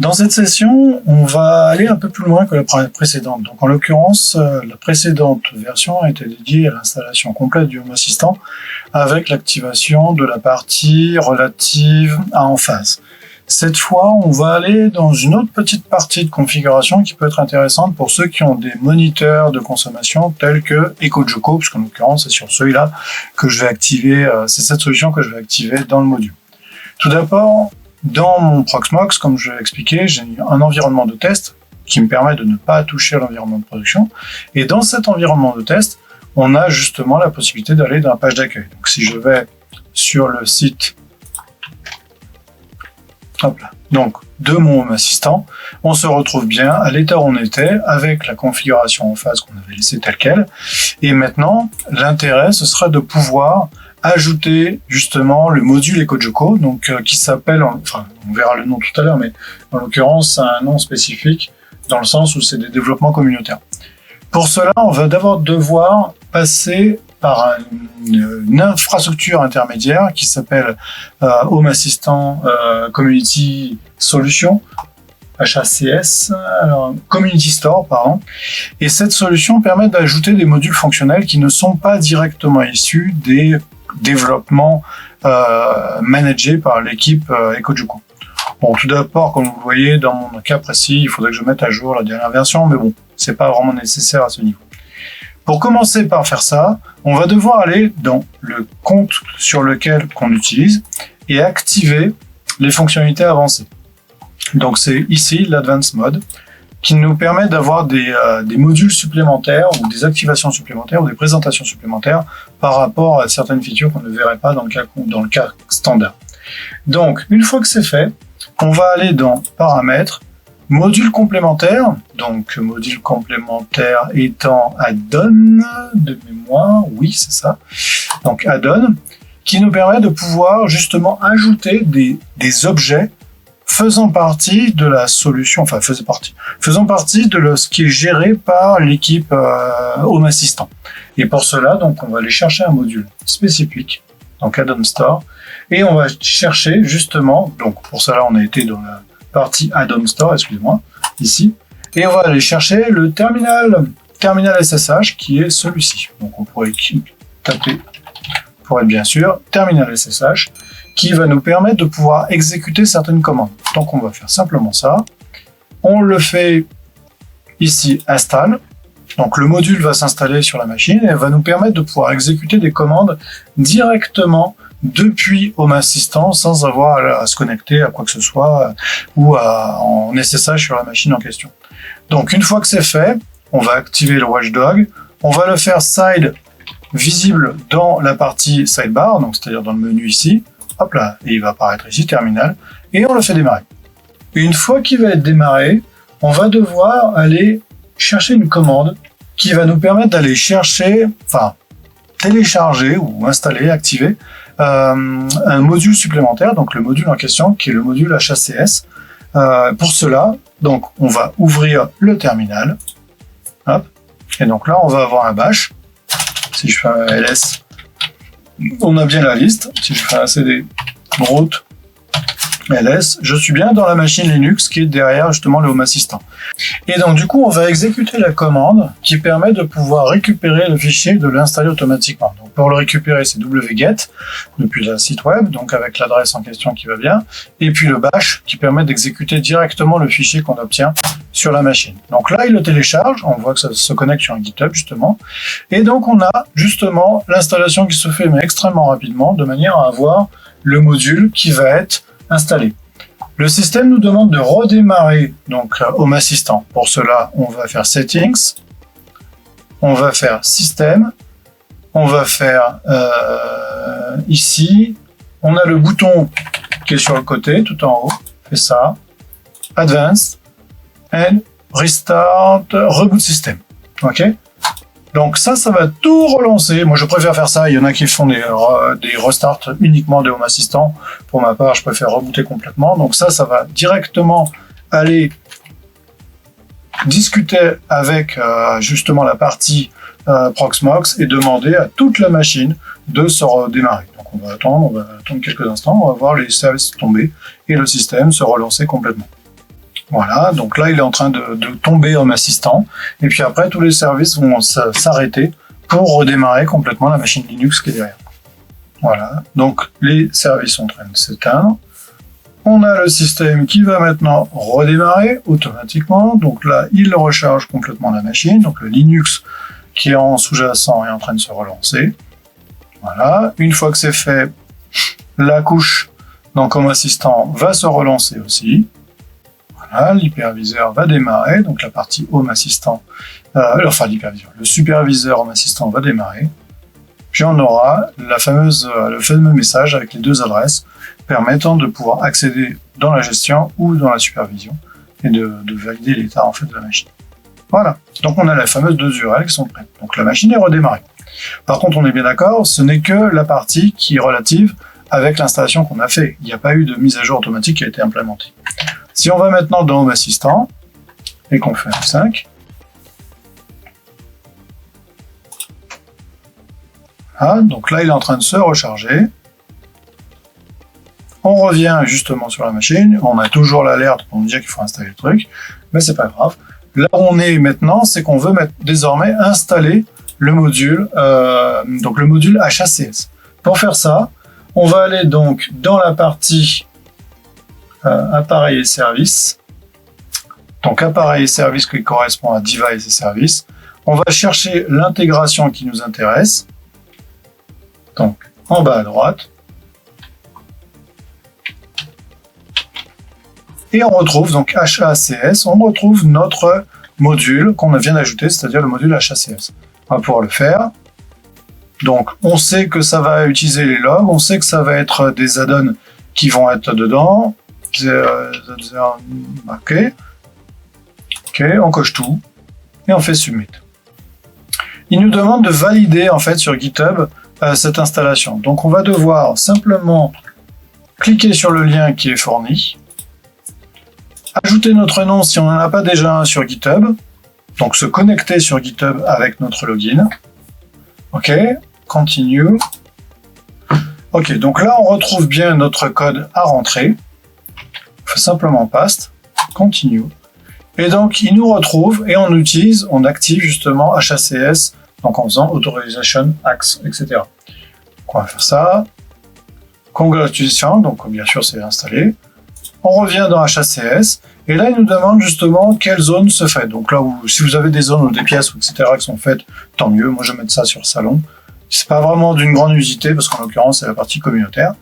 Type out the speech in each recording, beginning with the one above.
Dans cette session, on va aller un peu plus loin que la précédente. Donc, en l'occurrence, la précédente version était dédiée à l'installation complète du Home Assistant avec l'activation de la partie relative à Enphase. Cette fois, on va aller dans une autre petite partie de configuration qui peut être intéressante pour ceux qui ont des moniteurs de consommation tels que EcoJoco, puisqu'en l'occurrence, c'est sur celui-là que je vais activer, c'est cette solution que je vais activer dans le module. Tout d'abord, dans mon Proxmox, comme je l'ai expliqué, j'ai un environnement de test qui me permet de ne pas toucher à l'environnement de production. Et dans cet environnement de test, on a justement la possibilité d'aller dans la page d'accueil. Donc si je vais sur le site donc de mon Home Assistant, on se retrouve bien à l'état où on était avec la configuration en phase qu'on avait laissée telle quelle. Et maintenant, l'intérêt, ce sera de pouvoir ajouter justement le module EcoJoco, donc qui s'appelle, enfin on verra le nom tout à l'heure, mais en l'occurrence c'est un nom spécifique dans le sens où c'est des développements communautaires. Pour cela, on va d'abord devoir passer par une infrastructure intermédiaire qui s'appelle Home Assistant Community Solution, HACS, alors, Community Store, pardon. Et cette solution permet d'ajouter des modules fonctionnels qui ne sont pas directement issus des développements managés par l'équipe EcoJoco. Bon, tout d'abord, comme vous le voyez, dans mon cas précis, il faudrait que je mette à jour la dernière version, mais bon, c'est pas vraiment nécessaire à ce niveau. Pour commencer par faire ça, on va devoir aller dans le compte sur lequel qu'on utilise et activer les fonctionnalités avancées. Donc c'est ici l'Advanced Mode qui nous permet d'avoir des modules supplémentaires ou des activations supplémentaires ou des présentations supplémentaires par rapport à certaines features qu'on ne verrait pas dans le cas standard. Donc une fois que c'est fait, on va aller dans Paramètres, Module complémentaire, donc module complémentaire étant add-on de mémoire, oui c'est ça, donc add-on, qui nous permet de pouvoir justement ajouter des objets faisant partie de la solution, enfin faisant partie de ce qui est géré par l'équipe Home Assistant. Et pour cela, donc on va aller chercher un module spécifique, donc add-on store, et on va chercher justement, donc pour cela on a été dans la partie Add-on Store, excusez-moi, ici, et on va aller chercher le terminal SSH qui est celui-ci. Donc on pourrait taper, pour être bien sûr, terminal SSH, qui va nous permettre de pouvoir exécuter certaines commandes. Donc on va faire simplement ça. On le fait ici, install. Donc le module va s'installer sur la machine et va nous permettre de pouvoir exécuter des commandes directement depuis Home Assistant sans avoir à se connecter à quoi que ce soit ou en SSH sur la machine en question. Donc une fois que c'est fait, on va activer le Watchdog, on va le faire side visible dans la partie sidebar, donc c'est-à-dire dans le menu ici, hop là, et il va apparaître ici, terminal, et on le fait démarrer. Et une fois qu'il va être démarré, on va devoir aller chercher une commande qui va nous permettre d'aller chercher, enfin télécharger ou installer, activer un module supplémentaire, donc le module en question qui est le module HACS. Pour cela, donc on va ouvrir le terminal, hop, et donc là on va avoir un bash. Si je fais un ls, on a bien la liste. Si je fais un cd root ls, je suis bien dans la machine Linux qui est derrière justement le Home Assistant. Et donc du coup on va exécuter la commande qui permet de pouvoir récupérer le fichier et de l'installer automatiquement. Donc pour le récupérer c'est wget depuis le site web, donc avec l'adresse en question qui va bien, et puis le bash qui permet d'exécuter directement le fichier qu'on obtient sur la machine. Donc là il le télécharge, on voit que ça se connecte sur un GitHub justement, et donc on a justement l'installation qui se fait mais extrêmement rapidement de manière à avoir le module qui va être installé. Le système nous demande de redémarrer donc Home Assistant. Pour cela, on va faire Settings, on va faire Système, on va faire ici, on a le bouton qui est sur le côté, tout en haut, fait ça, Advanced, and Restart, Reboot System. Ok? Donc ça va tout relancer. Moi, je préfère faire ça. Il y en a qui font des restarts uniquement de Home Assistant. Pour ma part, je préfère rebooter complètement. Donc ça va directement aller discuter avec justement la partie Proxmox et demander à toute la machine de se redémarrer. Donc on va attendre quelques instants. On va voir les services tomber et le système se relancer complètement. Voilà, donc là, il est en train de tomber Home Assistant. Et puis après, tous les services vont s'arrêter pour redémarrer complètement la machine Linux qui est derrière. Voilà, donc les services sont en train de s'éteindre. On a le système qui va maintenant redémarrer automatiquement. Donc là, il recharge complètement la machine. Donc le Linux qui est en sous-jacent est en train de se relancer. Voilà, une fois que c'est fait, la couche donc Home Assistant va se relancer aussi. Voilà, l'hyperviseur va démarrer, donc la partie Home Assistant, enfin l'hyperviseur, le superviseur Home Assistant va démarrer. Puis on aura le fameux message avec les deux adresses permettant de pouvoir accéder dans la gestion ou dans la supervision et de valider l'état en fait de la machine. Voilà, donc on a les fameuses deux URL qui sont prêtes. Donc la machine est redémarrée. Par contre, on est bien d'accord, ce n'est que la partie qui est relative avec l'installation qu'on a fait. Il n'y a pas eu de mise à jour automatique qui a été implémentée. Si on va maintenant dans Home Assistant et qu'on fait F5, voilà, donc là il est en train de se recharger. On revient justement sur la machine, on a toujours l'alerte pour nous dire qu'il faut installer le truc, mais c'est pas grave. Là où on est maintenant, c'est qu'on veut désormais installer le module, donc le module HACS. Pour faire ça, on va aller donc dans la partie appareil et services. Donc appareil et services qui correspond à device et services. On va chercher l'intégration qui nous intéresse. Donc en bas à droite. Et on retrouve donc HACS, on retrouve notre module qu'on vient d'ajouter, c'est-à-dire le module HACS. On va pouvoir le faire. Donc on sait que ça va utiliser les logs, on sait que ça va être des add-ons qui vont être dedans. Ok, on coche tout et on fait submit. Il nous demande de valider en fait sur GitHub cette installation. Donc on va devoir simplement cliquer sur le lien qui est fourni, ajouter notre nom si on n'en a pas déjà un sur GitHub, donc se connecter sur GitHub avec notre login. Ok, continue. Ok, donc là on retrouve bien notre code à rentrer. On fait simplement paste, continue. Et donc il nous retrouve et on utilise, on active justement HACS, donc en faisant authorization axe, etc. Donc on va faire ça. Congratulations, donc bien sûr c'est installé. On revient dans HACS et là il nous demande justement quelle zone se fait. Donc là où si vous avez des zones ou des pièces etc. qui sont faites, tant mieux. Moi je vais mettre ça sur salon. C'est pas vraiment d'une grande utilité parce qu'en l'occurrence c'est la partie communautaire.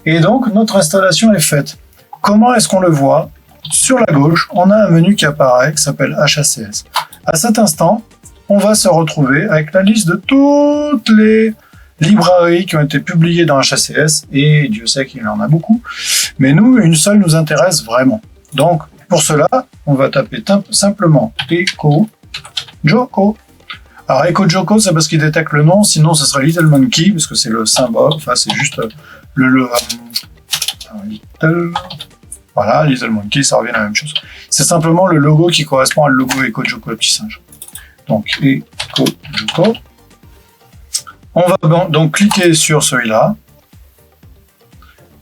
Et donc notre installation est faite. Comment est-ce qu'on le voit? Sur la gauche, on a un menu qui apparaît qui s'appelle HACS. À cet instant, on va se retrouver avec la liste de toutes les librairies qui ont été publiées dans HACS, et Dieu sait qu'il en a beaucoup, mais nous, une seule nous intéresse vraiment. Donc, pour cela, on va taper simplement EcoJoko. Alors, EcoJoko, c'est parce qu'il détecte le nom, sinon ce serait Little Monkey, parce que c'est le symbole, enfin c'est juste voilà, Little Monkey, ça revient à la même chose. C'est simplement le logo qui correspond à le logo EcoJoko, le petit singe. Donc, EcoJoko. On va donc cliquer sur celui-là.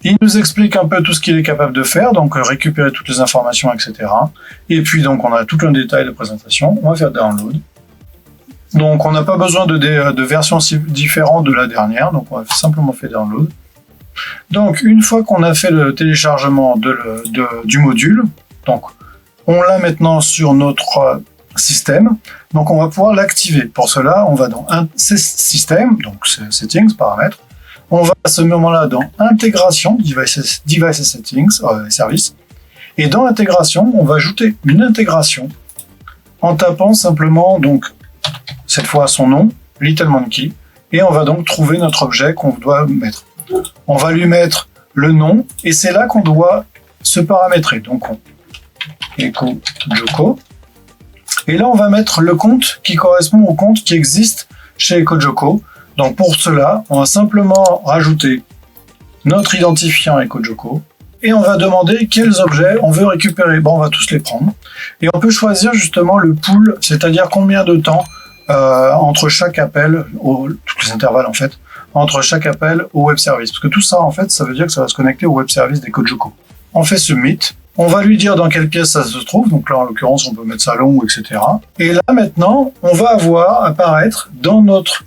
Il nous explique un peu tout ce qu'il est capable de faire, donc récupérer toutes les informations, etc. Et puis, donc, on a tout un détail de présentation. On va faire download. Donc, on n'a pas besoin de versions différentes de la dernière, donc on va simplement faire download. Donc, une fois qu'on a fait le téléchargement du module, donc on l'a maintenant sur notre système, donc on va pouvoir l'activer. Pour cela, on va dans système, donc settings, paramètres. On va à ce moment-là dans intégration, device settings, services. Et dans intégration, on va ajouter une intégration en tapant simplement, donc cette fois son nom, Little Monkey, et on va donc trouver notre objet qu'on doit mettre. On va lui mettre le nom et c'est là qu'on doit se paramétrer. Donc EcoJoko. Et là on va mettre le compte qui correspond au compte qui existe chez EcoJoko. Donc pour cela, on va simplement rajouter notre identifiant EcoJoko et on va demander quels objets on veut récupérer. Bon, on va tous les prendre. Et on peut choisir justement le pool, c'est-à-dire combien de temps entre chaque appel, tous les intervalles en fait, entre chaque appel au web service. Parce que tout ça, en fait, ça veut dire que ça va se connecter au web service d'EcoJoko. On fait submit, On va lui dire dans quelle pièce ça se trouve. Donc là, en l'occurrence, on peut mettre salon, etc. Et là, maintenant, on va avoir apparaître dans notre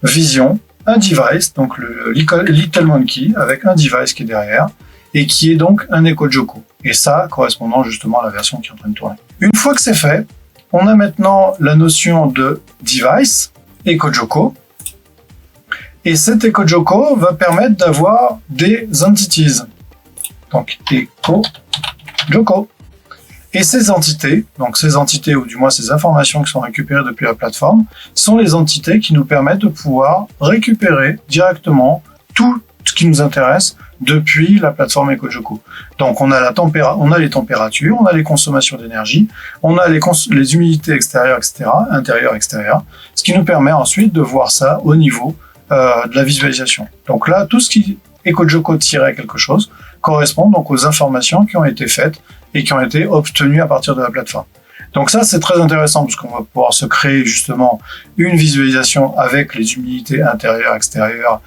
vision un device, donc le Little Monkey, avec un device qui est derrière, et qui est donc un EcoJoko. Et ça, correspondant justement à la version qui est en train de tourner. Une fois que c'est fait, on a maintenant la notion de device, EcoJoko, et cet EcoJoko va permettre d'avoir des entities. Donc, EcoJoko. Et ces entités, ou du moins ces informations qui sont récupérées depuis la plateforme, sont les entités qui nous permettent de pouvoir récupérer directement tout ce qui nous intéresse depuis la plateforme EcoJoko. Donc on a les températures, on a les consommations d'énergie, on a les humidités extérieures, etc., intérieures, extérieures, ce qui nous permet ensuite de voir ça au niveau de la visualisation. Donc là, tout ce qui EcoJoko tirait quelque chose correspond donc aux informations qui ont été faites et qui ont été obtenues à partir de la plateforme. Donc ça, c'est très intéressant parce qu'on va pouvoir se créer justement une visualisation avec les humidités intérieures, extérieures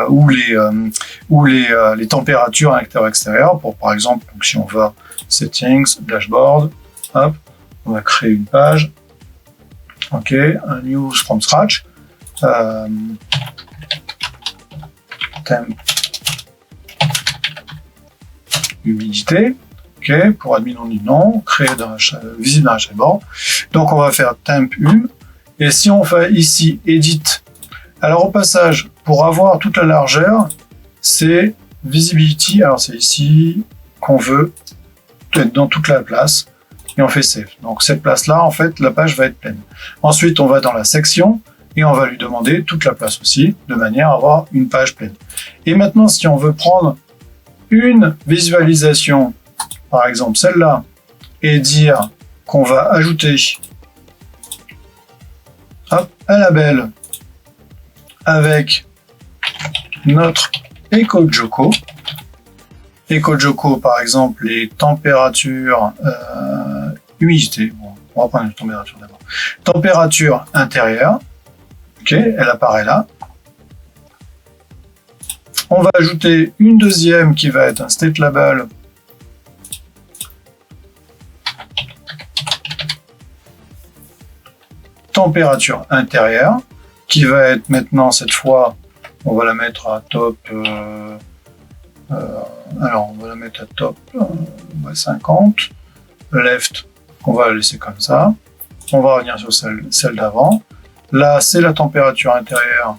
ou les températures intérieures, extérieures. Pour par exemple, donc si on va Settings, Dashboard, hop, on va créer une page. Ok, un News from Scratch. Temp, humidité. OK, pour admin non du nom, créer visible dans la dashboard. Donc on va faire temp hum. Et si on fait ici edit, alors au passage, pour avoir toute la largeur, c'est visibility. Alors c'est ici qu'on veut être dans toute la place et on fait save. Donc cette place-là, en fait, la page va être pleine. Ensuite, on va dans la section et on va lui demander toute la place aussi, de manière à avoir une page pleine. Et maintenant, si on veut prendre une visualisation, par exemple celle-là, et dire qu'on va ajouter hop, un label avec notre EcoJoko. EcoJoko, par exemple, les températures, humidité. Bon, on va prendre une température d'abord. Température intérieure. Ok, elle apparaît là. On va ajouter une deuxième qui va être un state label. Température intérieure, qui va être maintenant, cette fois, on va la mettre à top, alors on va la mettre à top 50, left, on va la laisser comme ça, on va revenir sur celle d'avant, là c'est la température intérieure,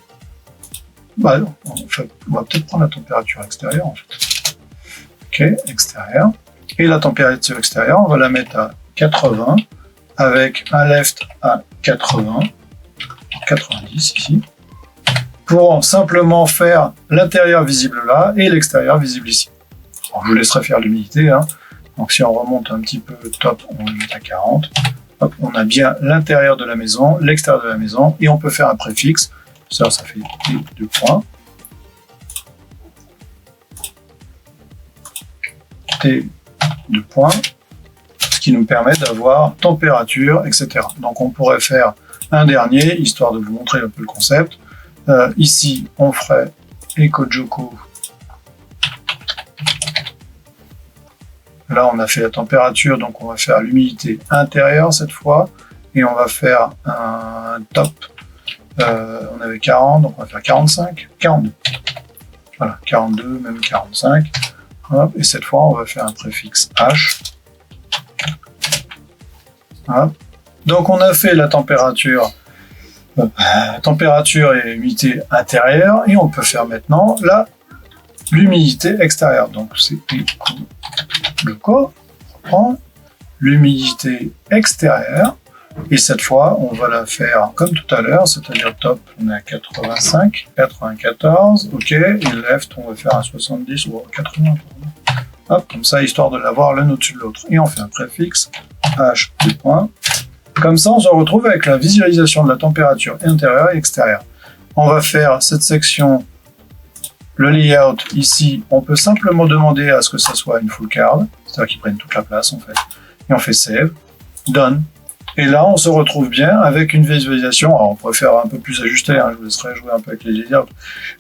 bah, en fait, on va peut-être prendre la température extérieure en fait, ok, extérieure, et la température extérieure, on va la mettre à 80, avec un left à 80, 90 ici, pour simplement faire l'intérieur visible là et l'extérieur visible ici. Alors, je vous laisserai faire l'humidité, hein. Donc si on remonte un petit peu top, on le met à 40, hop, on a bien l'intérieur de la maison, l'extérieur de la maison, et on peut faire un préfixe, ça fait 2 points, et 2 points, qui nous permet d'avoir température, etc. Donc on pourrait faire un dernier, histoire de vous montrer un peu le concept. Ici, on ferait EcoJoko. Là, on a fait la température, donc on va faire l'humidité intérieure cette fois, et on va faire un top. On avait 40, donc on va faire 45, 42. Voilà, 42, même 45. Hop, et cette fois, on va faire un préfixe H. Hop. Donc on a fait la température et humidité intérieure, et on peut faire maintenant l'humidité extérieure. Donc c'est EcoJoko, on reprend l'humidité extérieure, et cette fois on va la faire comme tout à l'heure, c'est-à-dire top, on est à 85, 94, ok, et left, on va faire un 70 ou 80. Hop, comme ça, histoire de l'avoir l'un au-dessus de l'autre. Et on fait un préfixe H, 2 points. Comme ça, on se retrouve avec la visualisation de la température intérieure et extérieure. On va faire cette section, le layout ici. On peut simplement demander à ce que ça soit une full card, c'est-à-dire qu'il prenne toute la place en fait. Et on fait save, done. Et là, on se retrouve bien avec une visualisation. Alors, on pourrait faire un peu plus ajusté, hein, je vous laisserai jouer un peu avec les layouts.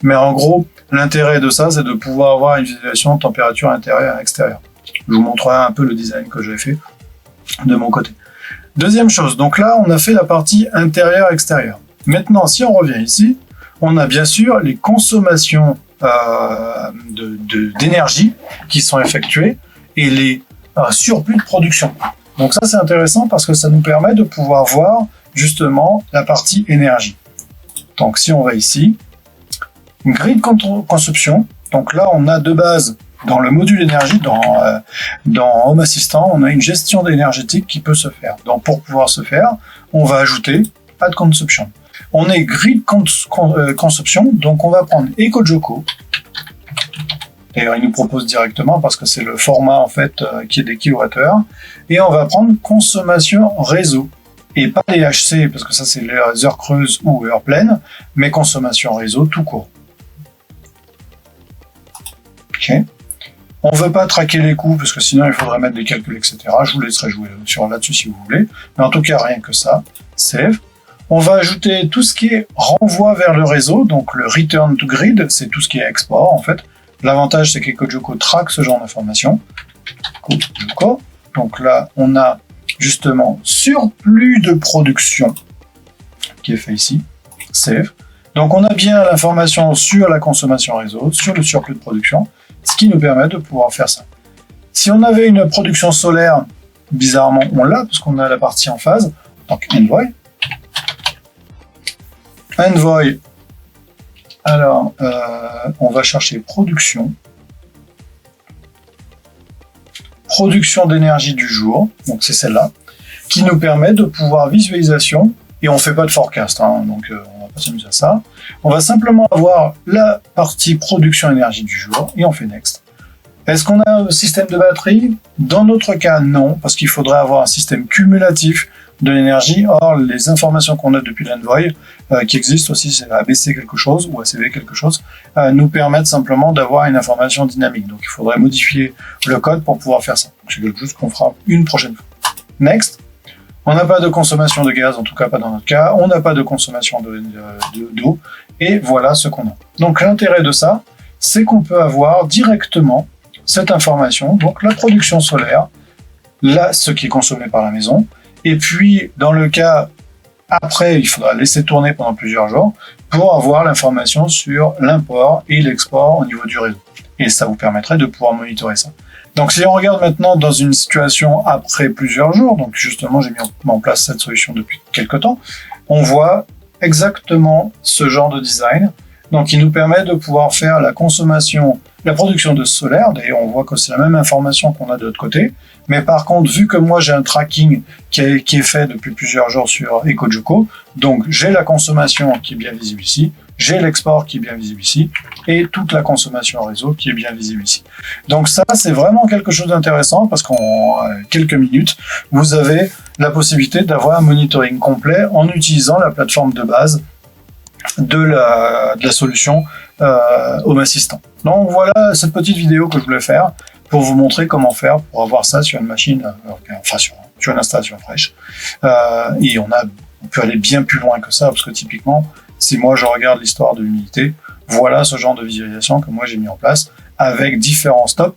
Mais en gros, l'intérêt de ça, c'est de pouvoir avoir une visualisation de température intérieure et extérieure. Je vous montrerai un peu le design que j'ai fait de mon côté. Deuxième chose, donc là, on a fait la partie intérieure-extérieure. Maintenant, si on revient ici, on a bien sûr les consommations d'énergie qui sont effectuées et les surplus de production. Donc ça, c'est intéressant parce que ça nous permet de pouvoir voir justement la partie énergie. Donc si on va ici, grid consumption, donc là, on a de base dans le module énergie, dans Home Assistant, on a une gestion énergétique qui peut se faire. Donc pour pouvoir se faire, on va ajouter Add Consumption. On est grid consumption, donc on va prendre EcoJoco. D'ailleurs, il nous propose directement parce que c'est le format en fait qui est des kilowattheures. Et on va prendre consommation réseau. Et pas les HC, parce que ça c'est les heures creuses ou heures pleines, mais consommation réseau tout court. Ok. On ne veut pas traquer les coûts, parce que sinon il faudrait mettre des calculs, etc. Je vous laisserai jouer là-dessus si vous voulez. Mais en tout cas, rien que ça. Save. On va ajouter tout ce qui est renvoi vers le réseau, donc le return to grid, c'est tout ce qui est export en fait. L'avantage, c'est qu'EcoJoco traque ce genre d'informations. Donc là, on a justement surplus de production qui est fait ici. Save. Donc on a bien l'information sur la consommation réseau, sur le surplus de production, ce qui nous permet de pouvoir faire ça. Si on avait une production solaire, bizarrement on l'a, parce qu'on a la partie en phase, donc Envoy. Envoy, alors on va chercher production. Production d'énergie du jour, donc c'est celle-là, qui nous permet de pouvoir visualisation, et on ne fait pas de forecast, hein, donc on va pas s'amuser à ça. On va simplement avoir la partie production énergie du jour, et on fait Next. Est-ce qu'on a un système de batterie? Dans notre cas, non, parce qu'il faudrait avoir un système cumulatif de l'énergie. Or, les informations qu'on a depuis l'Envoy, qui existent aussi, c'est ABC quelque chose ou ACV quelque chose, nous permettent simplement d'avoir une information dynamique. Donc, il faudrait modifier le code pour pouvoir faire ça. C'est quelque chose qu'on fera une prochaine fois. Next. On n'a pas de consommation de gaz, en tout cas pas dans notre cas. On n'a pas de consommation d'eau. Et voilà ce qu'on a. Donc, l'intérêt de ça, c'est qu'on peut avoir directement cette information, donc la production solaire, là, ce qui est consommé par la maison, et puis, dans le cas après, il faudra laisser tourner pendant plusieurs jours pour avoir l'information sur l'import et l'export au niveau du réseau. Et ça vous permettrait de pouvoir monitorer ça. Donc, si on regarde maintenant dans une situation après plusieurs jours, donc justement, j'ai mis en place cette solution depuis quelques temps, on voit exactement ce genre de design. Donc, il nous permet de pouvoir faire la consommation, la production de solaire. D'ailleurs, on voit que c'est la même information qu'on a de l'autre côté. Mais par contre, vu que moi, j'ai un tracking qui est fait depuis plusieurs jours sur EcoJoco, donc j'ai la consommation qui est bien visible ici, j'ai l'export qui est bien visible ici, et toute la consommation réseau qui est bien visible ici. Donc ça, c'est vraiment quelque chose d'intéressant parce qu'en quelques minutes, vous avez la possibilité d'avoir un monitoring complet en utilisant la plateforme de base de la solution Home Assistant. Donc voilà cette petite vidéo que je voulais faire pour vous montrer comment faire pour avoir ça sur une machine, enfin sur une installation fraîche. Et on peut aller bien plus loin que ça, parce que typiquement, si moi je regarde l'histoire de l'unité, voilà ce genre de visualisation que moi j'ai mis en place avec différents spots.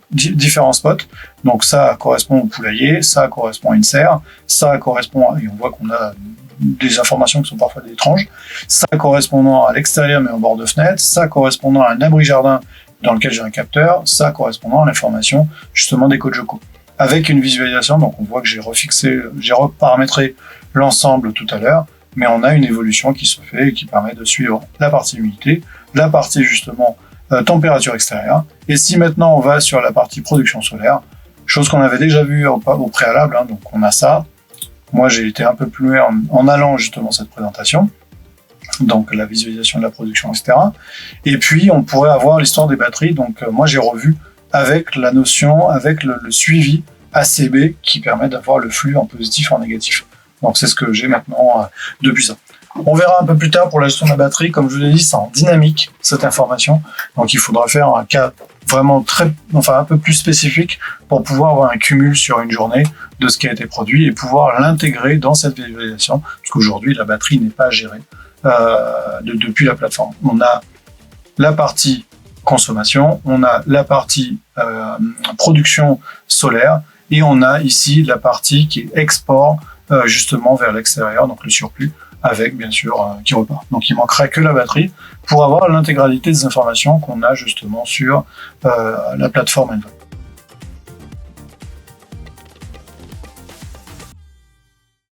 Donc ça correspond au poulailler, ça correspond à une serre, ça correspond et on voit qu'on a des informations qui sont parfois étranges, ça correspondant à l'extérieur mais en bord de fenêtre, ça correspondant à un abri jardin dans lequel j'ai un capteur, ça correspondant à l'information justement d'EcoJoco. Avec une visualisation, donc on voit que j'ai reparamétré l'ensemble tout à l'heure, mais on a une évolution qui se fait et qui permet de suivre la partie humidité, la partie justement température extérieure. Et si maintenant on va sur la partie production solaire, chose qu'on avait déjà vue au préalable, hein, donc on a ça. Moi j'ai été un peu plus loin en allant justement cette présentation, donc la visualisation de la production, etc. Et puis on pourrait avoir l'histoire des batteries, donc moi j'ai revu avec la notion, avec le suivi ACB qui permet d'avoir le flux en positif et en négatif. Donc c'est ce que j'ai maintenant depuis ça. On verra un peu plus tard pour la gestion de la batterie, comme je vous l'ai dit, c'est en dynamique cette information, donc il faudra faire un cas vraiment un peu plus spécifique pour pouvoir avoir un cumul sur une journée de ce qui a été produit et pouvoir l'intégrer dans cette visualisation, parce qu'aujourd'hui la batterie n'est pas gérée depuis la plateforme. On a la partie consommation, on a la partie production solaire, et on a ici la partie qui est export justement vers l'extérieur, donc le surplus, avec bien sûr qui repart. Donc il manquerait que la batterie pour avoir l'intégralité des informations qu'on a justement sur la plateforme Envoy.